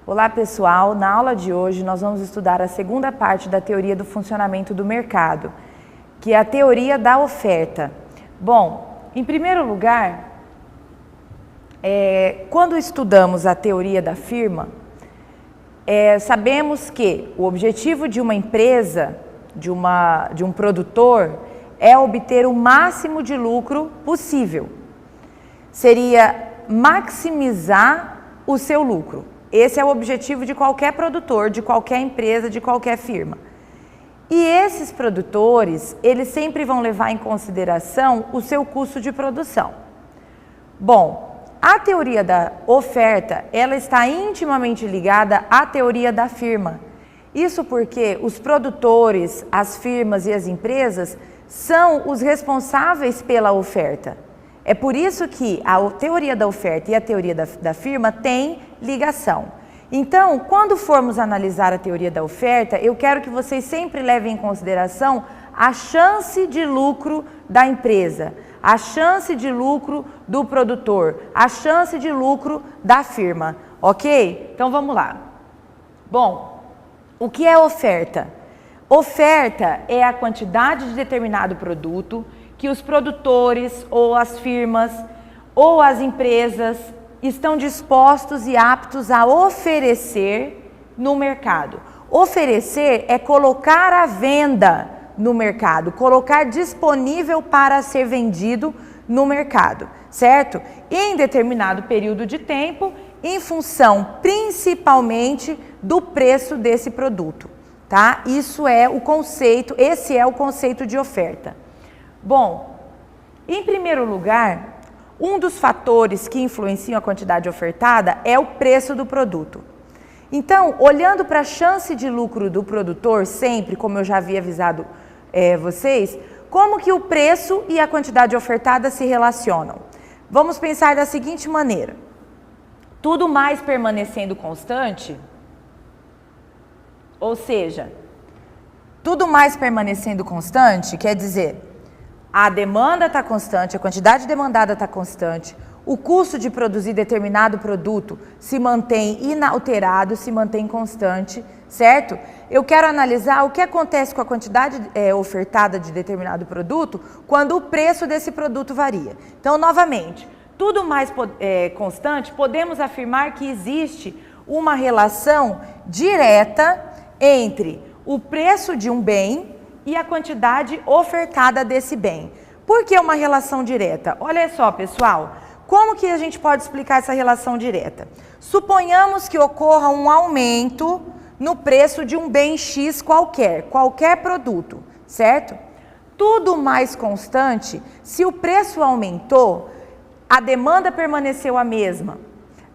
Olá pessoal, na aula de hoje nós vamos estudar a segunda parte da teoria do funcionamento do mercado, que é a teoria da oferta. Bom, em primeiro lugar, quando estudamos a teoria da firma, sabemos que o objetivo de uma empresa, de um produtor, é obter o máximo de lucro possível. Seria maximizar o seu lucro. Esse é o objetivo de qualquer produtor, de qualquer empresa, de qualquer firma. E esses produtores, eles sempre vão levar em consideração o seu custo de produção. Bom, a teoria da oferta, ela está intimamente ligada à teoria da firma. Isso porque os produtores, as firmas e as empresas são os responsáveis pela oferta. É por isso que a teoria da oferta e a teoria da firma têm ligação. Então, quando formos analisar a teoria da oferta, eu quero que vocês sempre levem em consideração a chance de lucro da empresa, a chance de lucro do produtor, a chance de lucro da firma, ok? Então vamos lá. Bom, o que é oferta? Oferta é a quantidade de determinado produto que os produtores ou as firmas ou as empresas estão dispostos e aptos a oferecer no mercado. Oferecer é colocar à venda no mercado, colocar disponível para ser vendido no mercado, certo? Em determinado período de tempo, em função principalmente do preço desse produto, tá? Isso é o conceito, esse é o conceito de oferta. Bom, em primeiro lugar, um dos fatores que influenciam a quantidade ofertada é o preço do produto. Então, olhando para a chance de lucro do produtor, sempre, como eu já havia avisado vocês, como que o preço e a quantidade ofertada se relacionam? Vamos pensar da seguinte maneira: tudo mais permanecendo constante, ou seja, tudo mais permanecendo constante quer dizer, a demanda está constante, a quantidade demandada está constante, o custo de produzir determinado produto se mantém inalterado, se mantém constante, certo? Eu quero analisar o que acontece com a quantidade ofertada de determinado produto quando o preço desse produto varia. Então, novamente, tudo mais constante, podemos afirmar que existe uma relação direta entre o preço de um bem e a quantidade ofertada desse bem. Por que uma relação direta? Olha só, pessoal, como que a gente pode explicar essa relação direta? Suponhamos que ocorra um aumento no preço de um bem X qualquer produto, certo? Tudo mais constante, se o preço aumentou, a demanda permaneceu a mesma,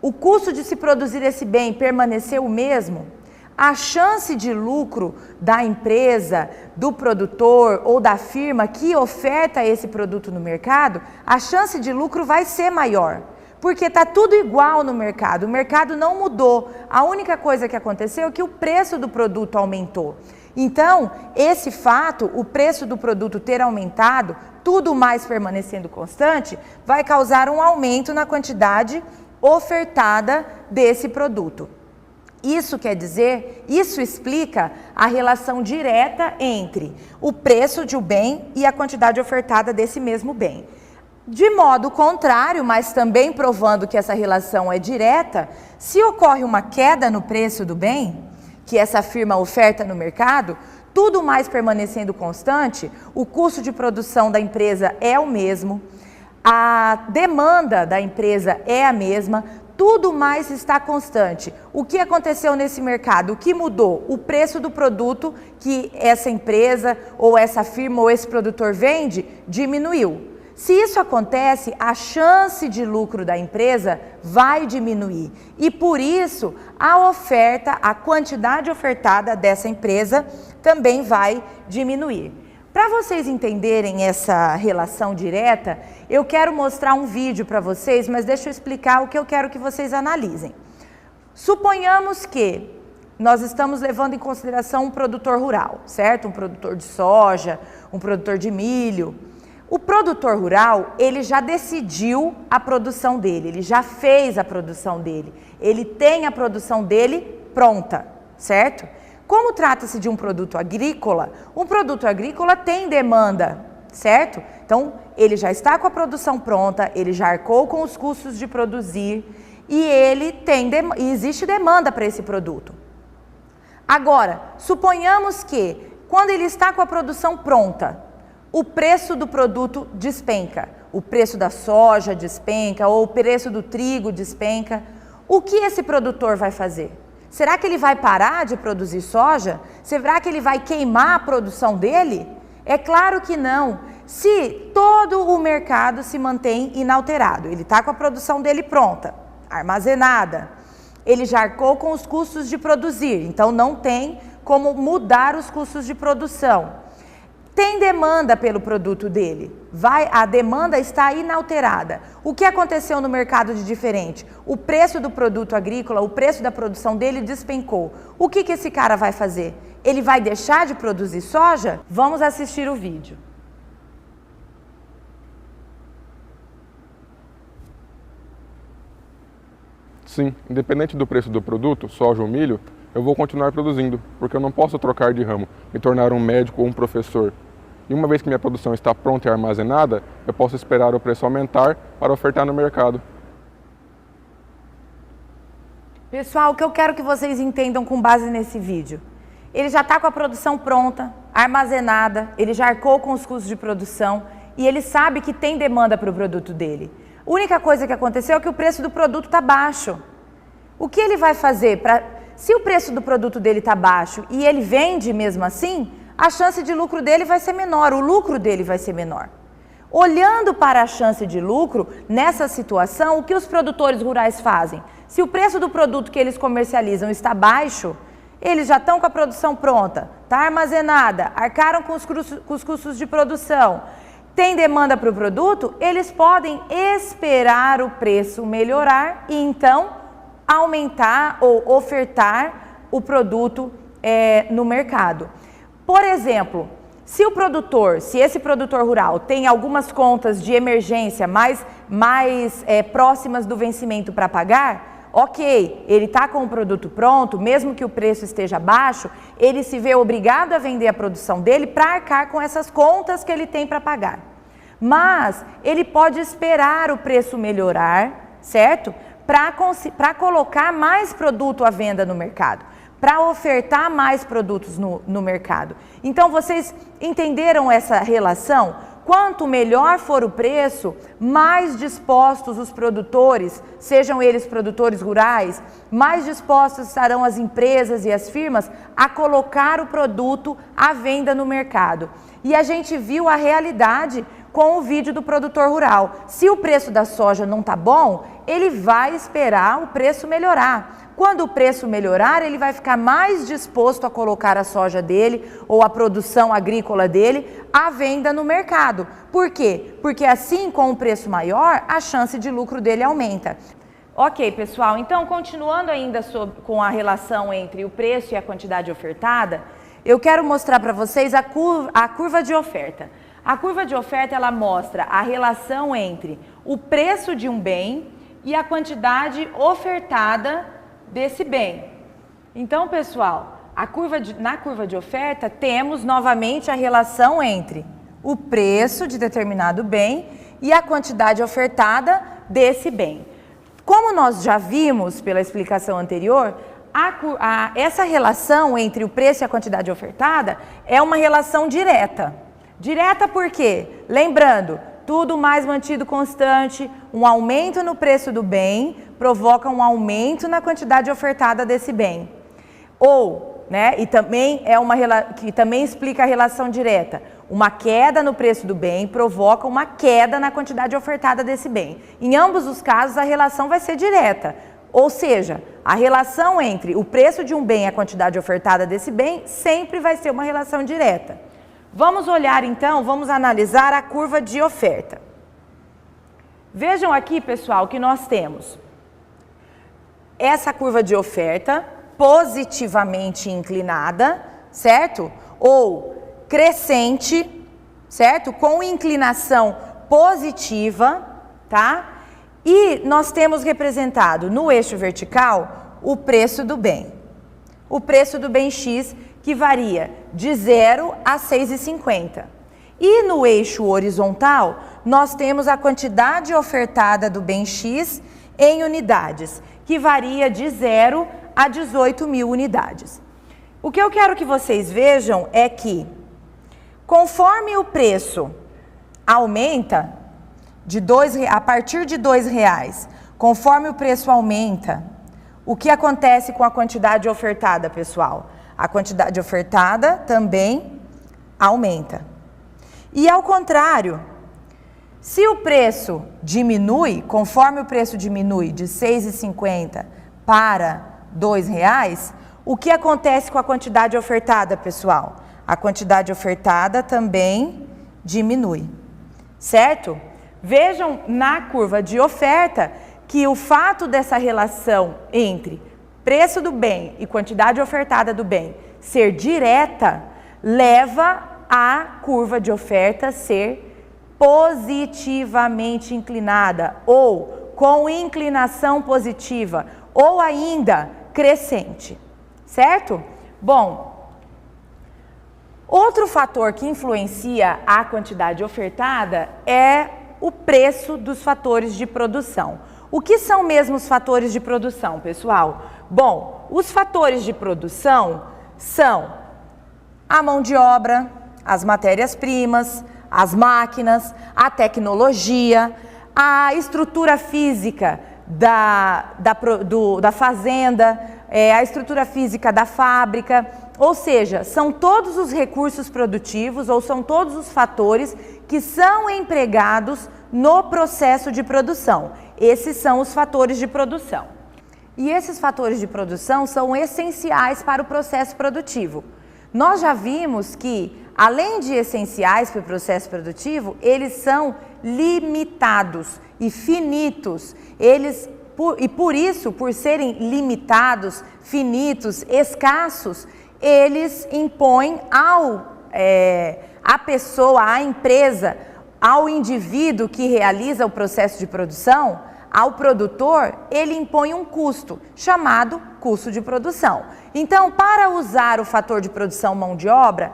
o custo de se produzir esse bem permaneceu o mesmo, a chance de lucro da empresa, do produtor ou da firma que oferta esse produto no mercado, a chance de lucro vai ser maior, porque está tudo igual no mercado, o mercado não mudou, a única coisa que aconteceu é que o preço do produto aumentou. Então, esse fato, o preço do produto ter aumentado, tudo mais permanecendo constante, vai causar um aumento na quantidade ofertada desse produto. Isso quer dizer, isso explica a relação direta entre o preço de um bem e a quantidade ofertada desse mesmo bem. De modo contrário, mas também provando que essa relação é direta, se ocorre uma queda no preço do bem, que essa firma oferta no mercado, tudo mais permanecendo constante, o custo de produção da empresa é o mesmo, a demanda da empresa é a mesma, tudo mais está constante. O que aconteceu nesse mercado? O que mudou? O preço do produto que essa empresa ou essa firma ou esse produtor vende diminuiu. Se isso acontece, a chance de lucro da empresa vai diminuir. E por isso, a oferta, a quantidade ofertada dessa empresa também vai diminuir. Para vocês entenderem essa relação direta, eu quero mostrar um vídeo para vocês, mas deixa eu explicar o que eu quero que vocês analisem. Suponhamos que nós estamos levando em consideração um produtor rural, certo? Um produtor de soja, um produtor de milho. O produtor rural, ele já decidiu a produção dele, ele já fez a produção dele, ele tem a produção dele pronta, certo? Como trata-se de um produto agrícola tem demanda, certo? Então, ele já está com a produção pronta, ele já arcou com os custos de produzir e existe demanda para esse produto. Agora, suponhamos que, quando ele está com a produção pronta, o preço do produto despenca, o preço da soja despenca ou o preço do trigo despenca. O que esse produtor vai fazer? Será que ele vai parar de produzir soja? Será que ele vai queimar a produção dele? É claro que não. Se todo o mercado se mantém inalterado, ele está com a produção dele pronta, armazenada, ele já arcou com os custos de produzir, então não tem como mudar os custos de produção. Tem demanda pelo produto dele, a demanda está inalterada. O que aconteceu no mercado de diferente? O preço do produto agrícola, o preço da produção dele despencou. O que esse cara vai fazer? Ele vai deixar de produzir soja? Vamos assistir o vídeo. Sim, independente do preço do produto, soja ou milho, eu vou continuar produzindo, porque eu não posso trocar de ramo, me tornar um médico ou um professor. E uma vez que minha produção está pronta e armazenada, eu posso esperar o preço aumentar para ofertar no mercado. Pessoal, o que eu quero que vocês entendam com base nesse vídeo, ele já está com a produção pronta, armazenada, ele já arcou com os custos de produção e ele sabe que tem demanda para o produto dele. A única coisa que aconteceu é que o preço do produto está baixo. O que ele vai fazer se o preço do produto dele está baixo e ele vende mesmo assim, a chance de lucro dele vai ser menor, o lucro dele vai ser menor. Olhando para a chance de lucro, nessa situação, o que os produtores rurais fazem? Se o preço do produto que eles comercializam está baixo, eles já estão com a produção pronta, está armazenada, arcaram com os custos de produção, tem demanda para o produto, eles podem esperar o preço melhorar e então aumentar ou ofertar o produto no mercado. Por exemplo, se esse produtor rural tem algumas contas de emergência mais próximas do vencimento para pagar, ok, ele está com o produto pronto, mesmo que o preço esteja baixo, ele se vê obrigado a vender a produção dele para arcar com essas contas que ele tem para pagar. Mas ele pode esperar o preço melhorar, certo? Para colocar mais produto à venda no mercado, para ofertar mais produtos no mercado. Então, vocês entenderam essa relação? Quanto melhor for o preço, mais dispostos os produtores, sejam eles produtores rurais, mais dispostos estarão as empresas e as firmas a colocar o produto à venda no mercado. E a gente viu a realidade com o vídeo do produtor rural. Se o preço da soja não está bom, ele vai esperar o preço melhorar. Quando o preço melhorar, ele vai ficar mais disposto a colocar a soja dele ou a produção agrícola dele à venda no mercado. Por quê? Porque assim, com o preço maior, a chance de lucro dele aumenta. Ok, pessoal, então continuando ainda com a relação entre o preço e a quantidade ofertada, eu quero mostrar para vocês a curva de oferta. A curva de oferta, ela mostra a relação entre o preço de um bem e a quantidade ofertada desse bem. Então, pessoal, na curva de oferta, temos novamente a relação entre o preço de determinado bem e a quantidade ofertada desse bem. Como nós já vimos pela explicação anterior, essa relação entre o preço e a quantidade ofertada é uma relação direta. Direta por quê? Lembrando, tudo mais mantido constante, um aumento no preço do bem provoca um aumento na quantidade ofertada desse bem. Ou, e também que também explica a relação direta, uma queda no preço do bem provoca uma queda na quantidade ofertada desse bem. Em ambos os casos, a relação vai ser direta. Ou seja, a relação entre o preço de um bem e a quantidade ofertada desse bem sempre vai ser uma relação direta. Vamos olhar então, vamos analisar a curva de oferta. Vejam aqui, pessoal, que nós temos essa curva de oferta positivamente inclinada, certo? Ou crescente, certo? Com inclinação positiva, tá? E nós temos representado no eixo vertical o preço do bem. O preço do bem X, que varia de 0 a 6,50. E no eixo horizontal, nós temos a quantidade ofertada do bem X em unidades, que varia de 0 a 18 mil unidades. O que eu quero que vocês vejam é que, conforme o preço aumenta, a partir de R$2, conforme o preço aumenta, o que acontece com a quantidade ofertada, pessoal? A quantidade ofertada também aumenta. E ao contrário, se o preço diminui, conforme o preço diminui de R$6,50 para R$2, o que acontece com a quantidade ofertada, pessoal? A quantidade ofertada também diminui, certo? Vejam na curva de oferta que o fato dessa relação entre preço do bem e quantidade ofertada do bem ser direta, leva a curva de oferta ser positivamente inclinada ou com inclinação positiva ou ainda crescente, certo? Bom, outro fator que influencia a quantidade ofertada é o preço dos fatores de produção. O que são mesmo os fatores de produção, pessoal? Bom, os fatores de produção são a mão de obra, as matérias-primas, as máquinas, a tecnologia, a estrutura física da fazenda, a estrutura física da fábrica, ou seja, são todos os recursos produtivos ou são todos os fatores que são empregados no processo de produção. Esses são os fatores de produção. E esses fatores de produção são essenciais para o processo produtivo. Nós já vimos que, além de essenciais para o processo produtivo, eles são limitados e finitos. Por isso, por serem limitados, finitos, escassos, eles impõem à pessoa, à empresa, ao indivíduo que realiza o processo de produção, ao produtor, ele impõe um custo, chamado custo de produção. Então, para usar o fator de produção mão de obra,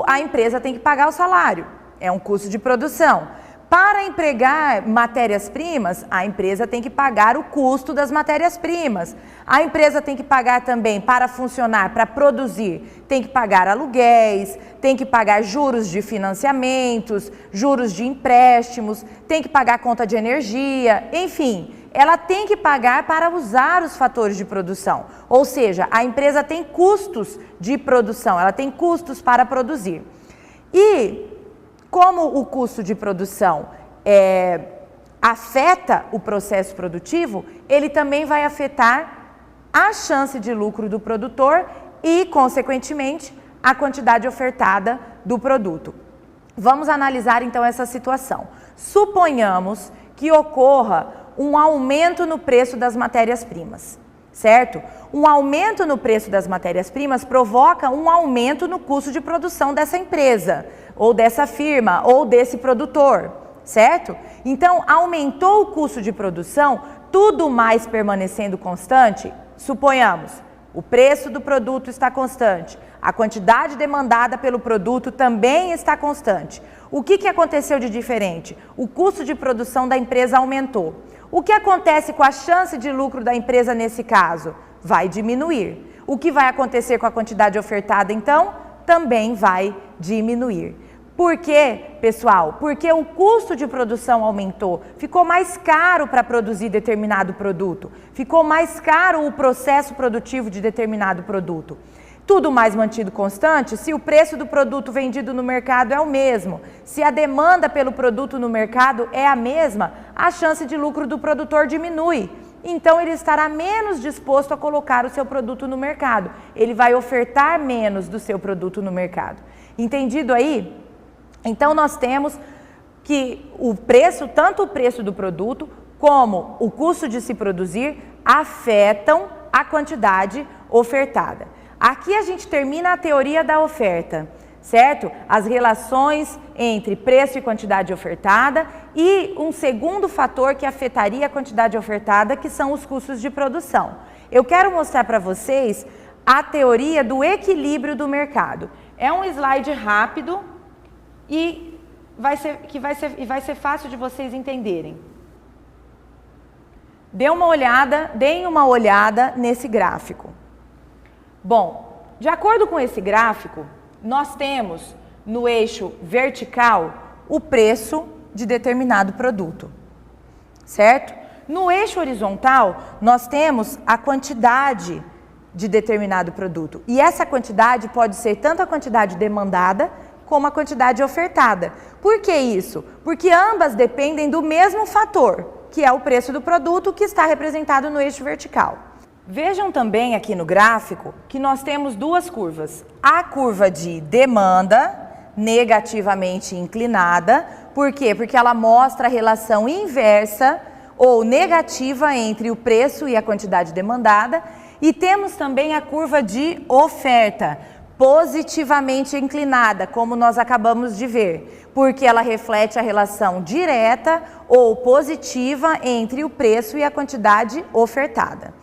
a empresa tem que pagar o salário, é um custo de produção. Para empregar matérias-primas, a empresa tem que pagar o custo das matérias-primas. A empresa tem que pagar também, para funcionar, para produzir, tem que pagar aluguéis, tem que pagar juros de financiamentos, juros de empréstimos, tem que pagar conta de energia, enfim, ela tem que pagar para usar os fatores de produção. Ou seja, a empresa tem custos de produção, ela tem custos para produzir. E como o custo de produção afeta o processo produtivo, ele também vai afetar a chance de lucro do produtor e, consequentemente, a quantidade ofertada do produto. Vamos analisar então essa situação. Suponhamos que ocorra um aumento no preço das matérias-primas, certo? Um aumento no preço das matérias-primas provoca um aumento no custo de produção dessa empresa, ou dessa firma, ou desse produtor, certo? Então, aumentou o custo de produção, tudo mais permanecendo constante, suponhamos, o preço do produto está constante, a quantidade demandada pelo produto também está constante. O que aconteceu de diferente? O custo de produção da empresa aumentou. O que acontece com a chance de lucro da empresa nesse caso? Vai diminuir. O que vai acontecer com a quantidade ofertada, então? Também vai diminuir. Por quê, pessoal? Porque o custo de produção aumentou, ficou mais caro para produzir determinado produto, ficou mais caro o processo produtivo de determinado produto. Tudo mais mantido constante, se o preço do produto vendido no mercado é o mesmo, se a demanda pelo produto no mercado é a mesma, a chance de lucro do produtor diminui. Então, ele estará menos disposto a colocar o seu produto no mercado. Ele vai ofertar menos do seu produto no mercado. Entendido aí? Então, nós temos que o preço, tanto o preço do produto como o custo de se produzir, afetam a quantidade ofertada. Aqui a gente termina a teoria da oferta, certo? As relações entre preço e quantidade ofertada e um segundo fator que afetaria a quantidade ofertada, que são os custos de produção. Eu quero mostrar para vocês a teoria do equilíbrio do mercado. É um slide rápido e vai ser fácil de vocês entenderem. Deem uma olhada nesse gráfico. Bom, de acordo com esse gráfico, nós temos no eixo vertical o preço de determinado produto, certo? No eixo horizontal, nós temos a quantidade de determinado produto. E essa quantidade pode ser tanto a quantidade demandada como a quantidade ofertada. Por que isso? Porque ambas dependem do mesmo fator, que é o preço do produto, que está representado no eixo vertical. Vejam também aqui no gráfico que nós temos duas curvas. A curva de demanda, negativamente inclinada. Por quê? Porque ela mostra a relação inversa ou negativa entre o preço e a quantidade demandada. E temos também a curva de oferta, positivamente inclinada, como nós acabamos de ver, porque ela reflete a relação direta ou positiva entre o preço e a quantidade ofertada.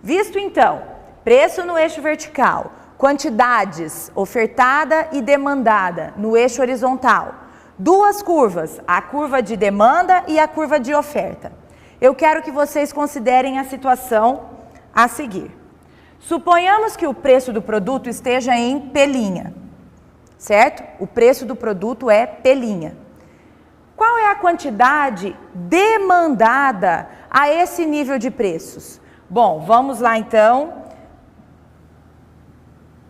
Visto então, preço no eixo vertical, quantidades ofertada e demandada no eixo horizontal, duas curvas, a curva de demanda e a curva de oferta. Eu quero que vocês considerem a situação a seguir. Suponhamos que o preço do produto esteja em P', certo? O preço do produto é P'. Qual é a quantidade demandada a esse nível de preços? Bom, vamos lá então.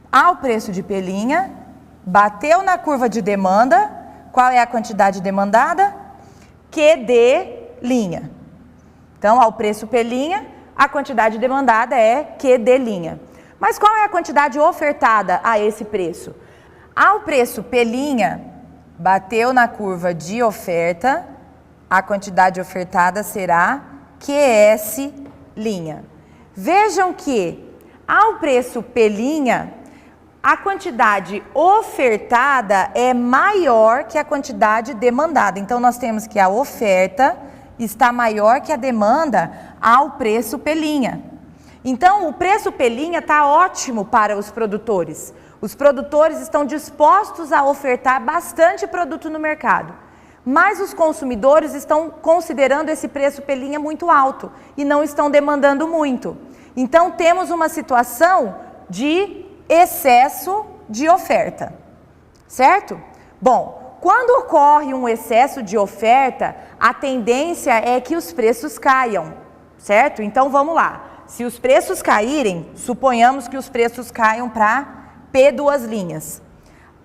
Ao preço de P', bateu na curva de demanda. Qual é a quantidade demandada? QD'. Então, ao preço P', a quantidade demandada é QD'. Mas qual é a quantidade ofertada a esse preço? Ao preço P', bateu na curva de oferta, a quantidade ofertada será QS'. Vejam que, ao preço P', a quantidade ofertada é maior que a quantidade demandada. Então, nós temos que a oferta está maior que a demanda ao preço P'. Então, o preço P' está ótimo para os produtores. Os produtores estão dispostos a ofertar bastante produto no mercado. Mas os consumidores estão considerando esse preço P' muito alto e não estão demandando muito. Então, temos uma situação de excesso de oferta, certo? Bom, quando ocorre um excesso de oferta, a tendência é que os preços caiam, certo? Então, vamos lá. Se os preços caírem, suponhamos que os preços caiam para P'.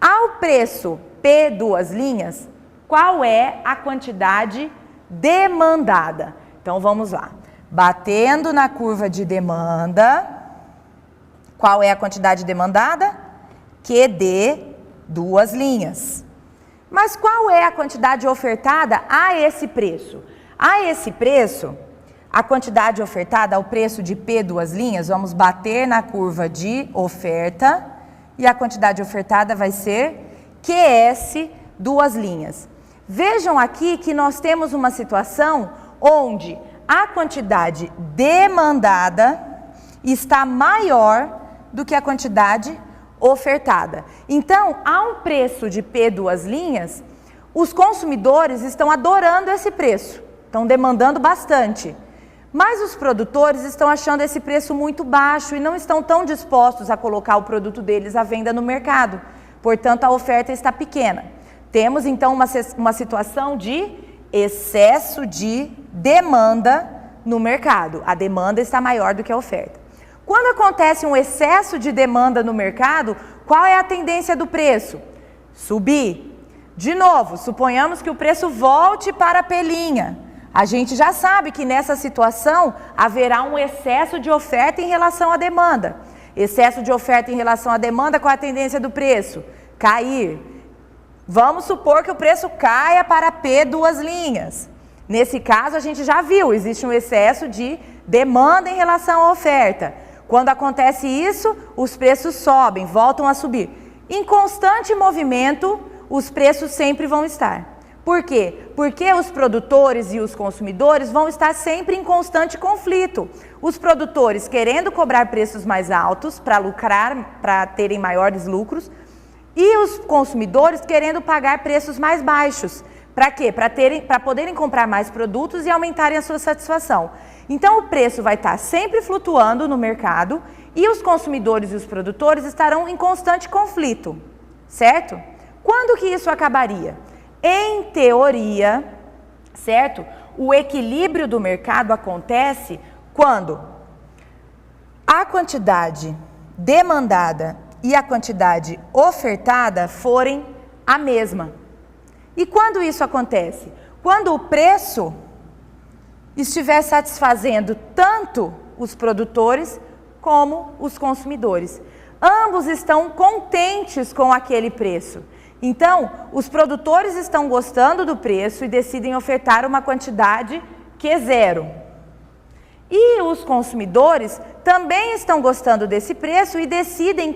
Ao preço P', qual é a quantidade demandada? Então, vamos lá. Batendo na curva de demanda, qual é a quantidade demandada? QD'. Mas qual é a quantidade ofertada a esse preço? A esse preço, a quantidade ofertada ao preço de P', vamos bater na curva de oferta e a quantidade ofertada vai ser QS'. Vejam aqui que nós temos uma situação onde a quantidade demandada está maior do que a quantidade ofertada. Então, ao preço de P', os consumidores estão adorando esse preço, estão demandando bastante. Mas os produtores estão achando esse preço muito baixo e não estão tão dispostos a colocar o produto deles à venda no mercado. Portanto, a oferta está pequena. Temos, então, uma situação de excesso de demanda no mercado. A demanda está maior do que a oferta. Quando acontece um excesso de demanda no mercado, qual é a tendência do preço? Subir. De novo, suponhamos que o preço volte para P'. A gente já sabe que nessa situação haverá um excesso de oferta em relação à demanda. Excesso de oferta em relação à demanda, qual é a tendência do preço? Cair. Vamos supor que o preço caia para P'. Nesse caso, a gente já viu, existe um excesso de demanda em relação à oferta. Quando acontece isso, os preços sobem, voltam a subir. Em constante movimento, os preços sempre vão estar. Por quê? Porque os produtores e os consumidores vão estar sempre em constante conflito. Os produtores querendo cobrar preços mais altos para lucrar, para terem maiores lucros, e os consumidores querendo pagar preços mais baixos. Para quê? Para poderem comprar mais produtos e aumentarem a sua satisfação. Então o preço vai estar sempre flutuando no mercado e os consumidores e os produtores estarão em constante conflito, certo? Quando que isso acabaria? Em teoria, certo? O equilíbrio do mercado acontece quando a quantidade demandada e a quantidade ofertada forem a mesma. E quando isso acontece? Quando o preço estiver satisfazendo tanto os produtores como os consumidores. Ambos estão contentes com aquele preço. Então, os produtores estão gostando do preço e decidem ofertar uma quantidade que é zero. E os consumidores também estão gostando desse preço e decidem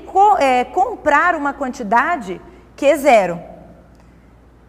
comprar uma quantidade que é zero.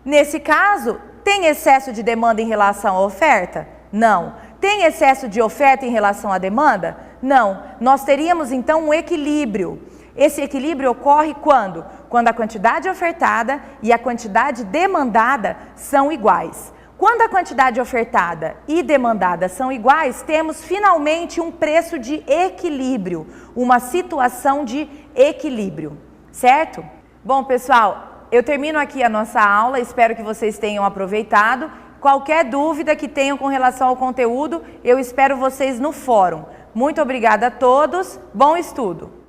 Nesse caso, tem excesso de demanda em relação à oferta? Não. Tem excesso de oferta em relação à demanda? Não. Nós teríamos então um equilíbrio. Esse equilíbrio ocorre quando? Quando a quantidade ofertada e a quantidade demandada são iguais. Quando a quantidade ofertada e demandada são iguais, temos finalmente um preço de equilíbrio, uma situação de equilíbrio, certo? Bom, pessoal, eu termino aqui a nossa aula, espero que vocês tenham aproveitado. Qualquer dúvida que tenham com relação ao conteúdo, eu espero vocês no fórum. Muito obrigada a todos, bom estudo!